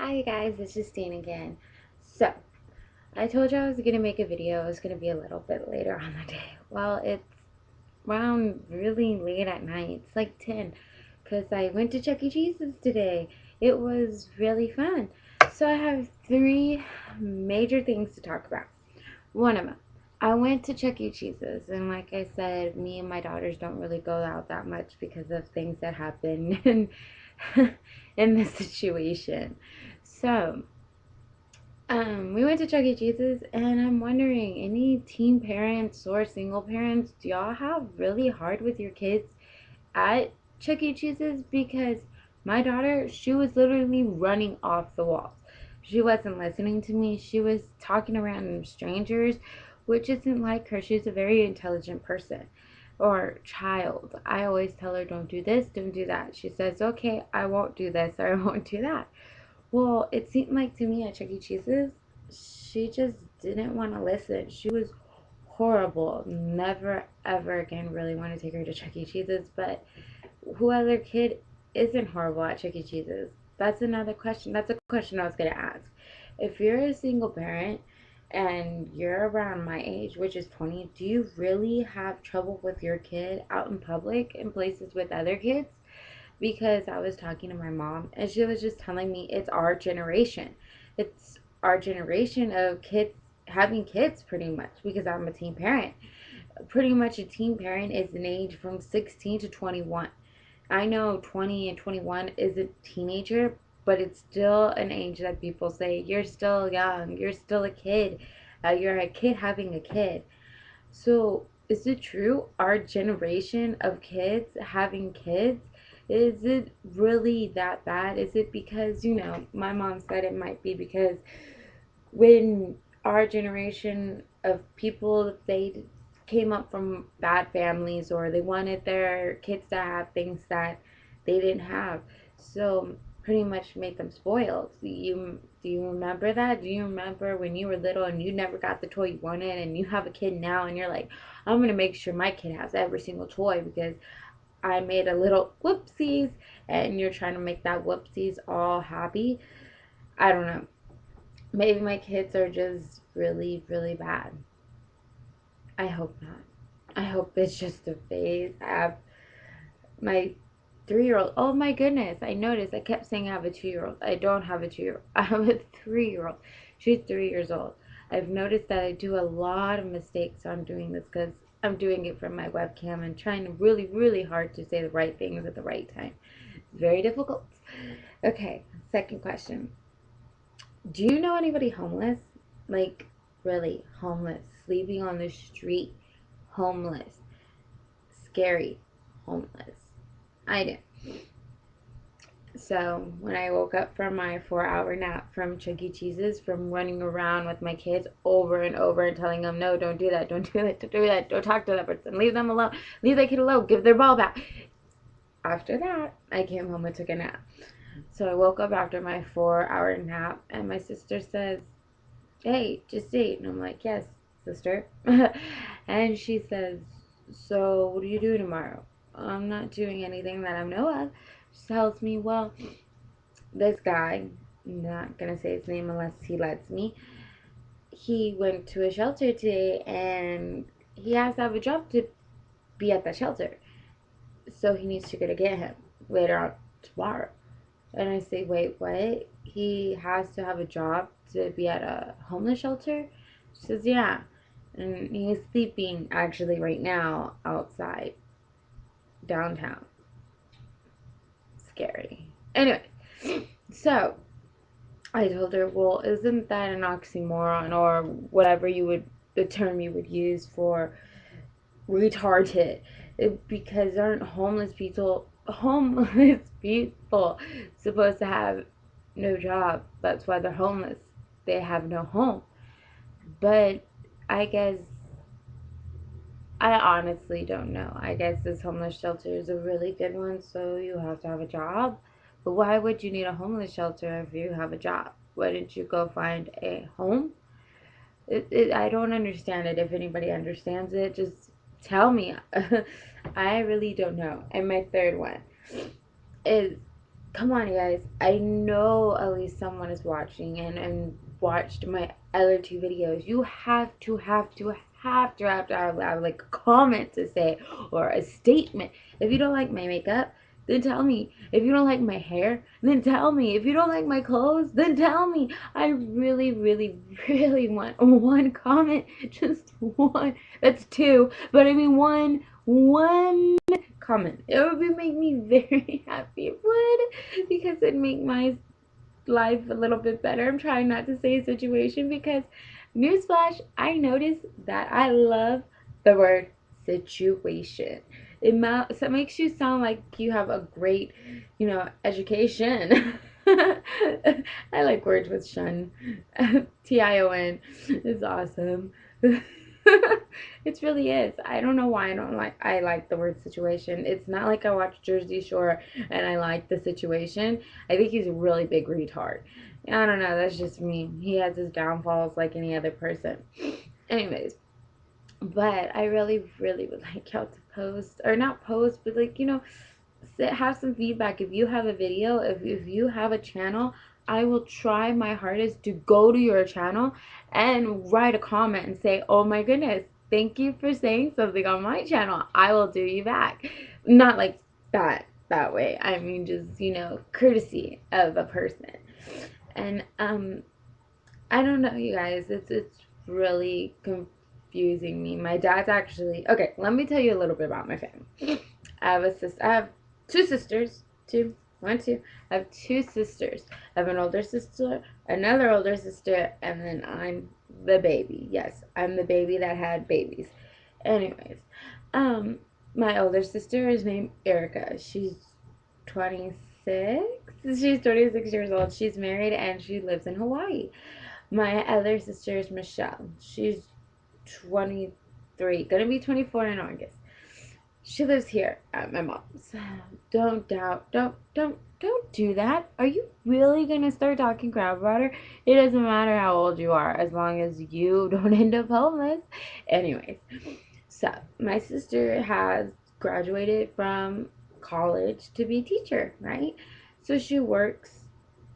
Hi guys, it's Justine again. So, I told you I was going to make a video. It was going to be a little bit later on the day. Well, it's around really late at night. It's like 10 because I went to Chuck E. Cheese's today. It was really fun. So, I have three major things to talk about. One of them, I went to Chuck E. Cheese's, and like I said, me and my daughters don't really go out that much because of things that happen in this situation. So, we went to Chuck E. Cheese's, and I'm wondering, any teen parents or single parents, do y'all have really hard with your kids at Chuck E. Cheese's? Because my daughter, she was literally running off the walls. She wasn't listening to me. She was talking to random strangers, which isn't like her. She's a very intelligent person or child. I always tell her, don't do this, don't do that. She says, okay, I won't do this or I won't do that. Well, it seemed like to me at Chuck E. Cheese's, she just didn't want to listen. She was horrible. Never, ever again really want to take her to Chuck E. Cheese's. But who other kid isn't horrible at Chuck E. Cheese's? That's another question. That's a question I was going to ask. If you're a single parent and you're around my age, which is 20, do you really have trouble with your kid out in public in places with other kids? Because I was talking to my mom and she was just telling me it's our generation. It's our generation of kids having kids pretty much because I'm a teen parent. Pretty much a teen parent is an age from 16 to 21. I know 20 and 21 is a teenager, but it's still an age that people say you're still young, you're still a kid, you're a kid having a kid. So, is it true? Our generation of kids having kids, is it really that bad? Is it because, my mom said it might be because when our generation of people, they came up from bad families or they wanted their kids to have things that they didn't have. So, pretty much made them spoiled. Do you remember that? Do you remember when you were little and you never got the toy you wanted, and you have a kid now and you're like, I'm gonna make sure my kid has every single toy because I made a little whoopsies, and you're trying to make that whoopsies all happy? I don't know. Maybe my kids are just really, really bad. I hope not. I hope it's just a phase. I have my 3 year old. Oh my goodness, I noticed I kept saying I have a 2 year old. I don't have a 2 year old. I have a 3 year old. She's 3 years old. I've noticed that I do a lot of mistakes on doing this because I'm doing it from my webcam and trying really, really hard to say the right things at the right time. It's very difficult. Okay, second question. Do you know anybody homeless? Like, really homeless, sleeping on the street, homeless, scary, homeless. I do. So when I woke up from my 4 hour nap from Chuck E. Cheese's, from running around with my kids over and over and telling them, no, don't do that, don't do that, don't do that, don't talk to that person, leave them alone, leave that kid alone, give their ball back. After that, I came home and took a nap. So I woke up after my 4 hour nap, and my sister says, hey, just ate. And I'm like, yes, sister. And she says, so what do you do tomorrow? I'm not doing anything that I know of. She tells me, well, this guy, I'm not going to say his name unless he lets me, he went to a shelter today and he has to have a job to be at that shelter. So he needs to go to get him later on tomorrow. And I say, wait, what? He has to have a job to be at a homeless shelter? She says, yeah. And he's sleeping actually right now outside downtown. Scary. Anyway, so I told her, well, isn't that an oxymoron or whatever the term you would use for retarded? Because aren't homeless people supposed to have no job? That's why they're homeless. They have no home. But I guess I honestly don't know. I guess this homeless shelter is a really good one, so you have to have a job. But why would you need a homeless shelter if you have a job? Wouldn't you go find a home? I don't understand it. If anybody understands it, just tell me. I really don't know. And my third one is, come on, you guys. I know at least someone is watching and watched my other two videos. You have to have like a comment to say or a statement. If you don't like my makeup, then tell me. If you don't like my hair, then tell me. If you don't like my clothes, then tell me. I really, really, really want one comment. Just one. That's two. But I mean one comment. It would make me very happy. It would, because it'd make my life a little bit better. I'm trying not to say situation because, newsflash, I noticed that I love the word situation. It makes you sound like you have a great, education. I like words with shun. Tion. It's awesome. It really is. I don't know why I like the word situation. It's not like I watch Jersey Shore and I like the situation. I think he's a really big retard. I don't know, that's just me. He has his downfalls like any other person. Anyways, but I really, really would like y'all to post, or not post, but like, have some feedback. If you have a video, if you have a channel, I will try my hardest to go to your channel and write a comment and say, oh my goodness, thank you for saying something on my channel. I will do you back. Not like that way. I mean, just, courtesy of a person. And I don't know, you guys. It's really confusing me. My dad's actually okay. Let me tell you a little bit about my family. I have two sisters. Two, one, two. I have two sisters. I have an older sister, another older sister, and then I'm the baby. Yes, I'm the baby that had babies. Anyways, um, my older sister is named Erica. She's 26. She's 26 years old. She's married and she lives in Hawaii. My other sister is Michelle. She's 23, gonna be 24 in August. She lives here at my mom's. Don't do that. Are you really gonna start talking crap about her? It doesn't matter how old you are, as long as you don't end up homeless. Anyways, so my sister has graduated from college to be a teacher, right? So she works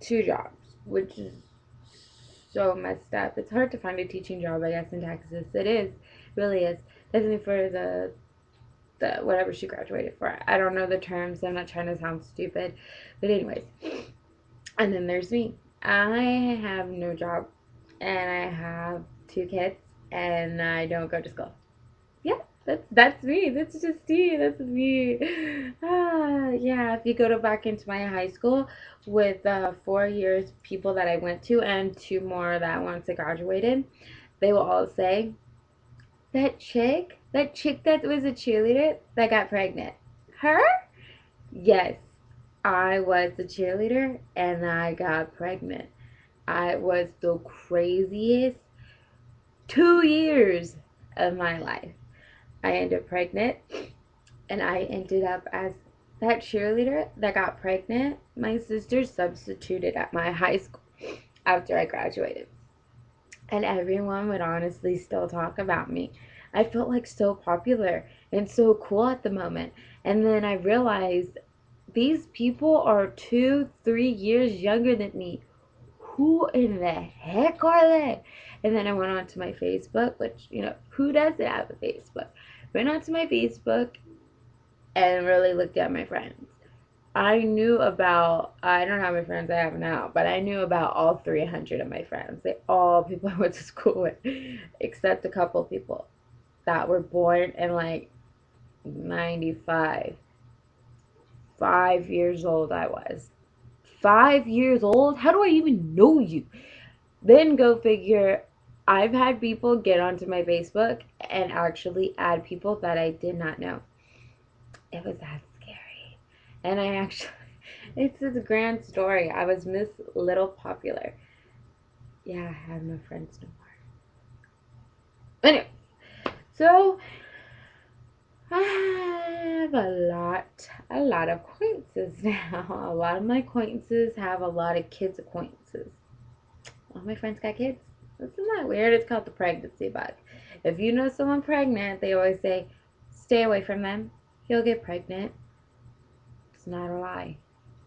two jobs, which is so messed up. It's hard to find a teaching job, I guess, in Texas. It is, really is. Definitely for the whatever she graduated for. I don't know the terms. I'm not trying to sound stupid, but anyways. And then there's me. I have no job, and I have two kids, and I don't go to school. Yeah, that's me. That's just me. That's me. Yeah. If you go to back into my high school with 4 years people that I went to and two more that once I graduated, they will all say that chick that was a cheerleader that got pregnant. Her? Yes, I was the cheerleader and I got pregnant. I was the craziest 2 years of my life. I ended up pregnant and I ended up as that cheerleader that got pregnant. My sister substituted at my high school after I graduated. And everyone would honestly still talk about me. I felt like so popular and so cool at the moment. And then I realized these people are 2, 3 years younger than me. Who in the heck are they? And then I went on to my Facebook, which, who doesn't have a Facebook? Went on to my Facebook and really looked at my friends. I don't know how many friends I have now, but I knew about all 300 of my friends. They all people I went to school with, except a couple people that were born in like 95. 5 years old I was. 5 years old? How do I even know you? Then go figure, I've had people get onto my Facebook and actually add people that I did not know. It was that scary. And I actually, it's a grand story. I was Miss Little Popular. Yeah, I have no friends no more. Anyway, so I have a lot of acquaintances now. A lot of my acquaintances have a lot of kids' acquaintances. All my friends got kids. Isn't that weird? It's called the pregnancy bug. If you know someone pregnant, they always say, stay away from them. You'll get pregnant. It's not a lie.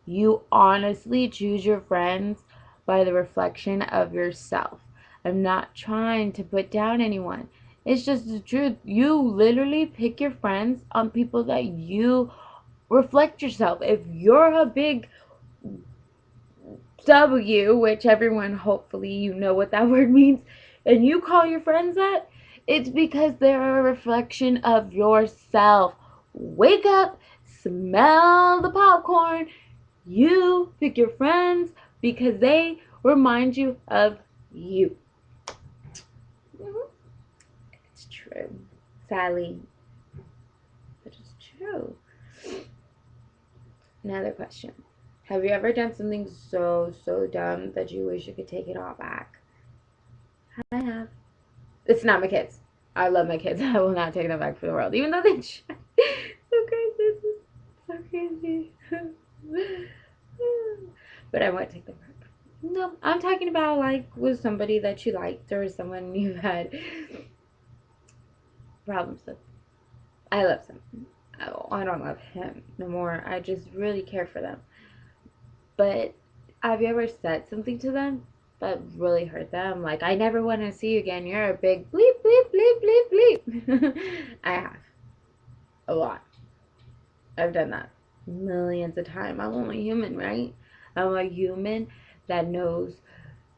You honestly choose your friends by the reflection of yourself. I'm not trying to put down anyone. It's just the truth. You literally pick your friends on people that you reflect yourself. If you're a big W, which everyone, hopefully you know what that word means, and you call your friends that, it's because they're a reflection of yourself. Wake up, smell the popcorn. You pick your friends because they remind you of you. Mhm. It's true. Sadly, but it's true. Another question. Have you ever done something so dumb that you wish you could take it all back? I have. It's not my kids. I love my kids. I will not take them back for the world, even though they try. So crazy. So crazy. But I won't take them back. No, I'm talking about like with somebody that you liked or someone you had problems with. I love them. I don't love him no more. I just really care for them. But have you ever said something to them that really hurt them? Like, I never want to see you again. You're a big bleep, bleep, bleep, bleep, bleep. I have. A lot. I've done that millions of times. I'm only human, right? I'm a human that knows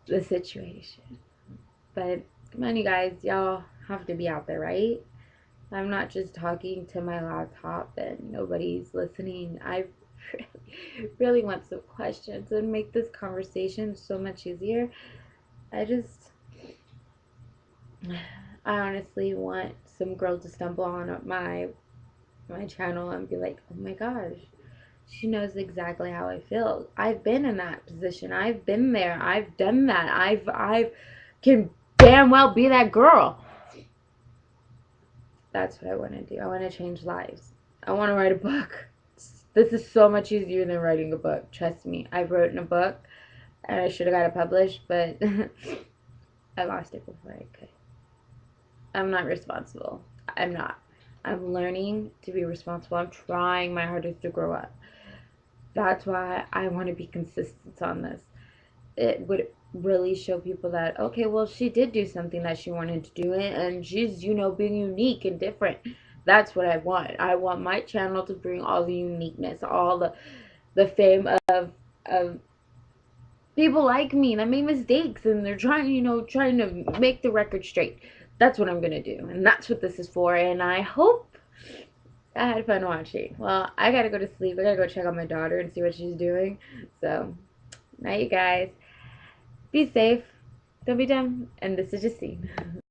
the situation. But come on, you guys. Y'all have to be out there, right? I'm not just talking to my laptop and nobody's listening. I really want some questions and make this conversation so much easier. I just, I honestly want some girl to stumble on my channel and be like, oh my gosh, she knows exactly how I feel. I've been in that position. I've been there. I've done that. I've can damn well be that girl. That's what I want to do. I want to change lives. I want to write a book. This is so much easier than writing a book. Trust me. I've written a book and I should have got it published, but I lost it before I could. I'm not responsible. I'm not. I'm learning to be responsible. I'm trying my hardest to grow up. That's why I want to be consistent on this. It would really show people that, okay, well, she did do something that she wanted to do, and she's, being unique and different. That's what I want. I want my channel to bring all the uniqueness, all the fame of people like me that made mistakes and they're trying, trying to make the record straight. That's what I'm gonna do, and that's what this is for. And I hope I had fun watching. Well, I gotta go to sleep. I gotta go check on my daughter and see what she's doing. So, night, you guys. Be safe. Don't be dumb. And this is just Justine.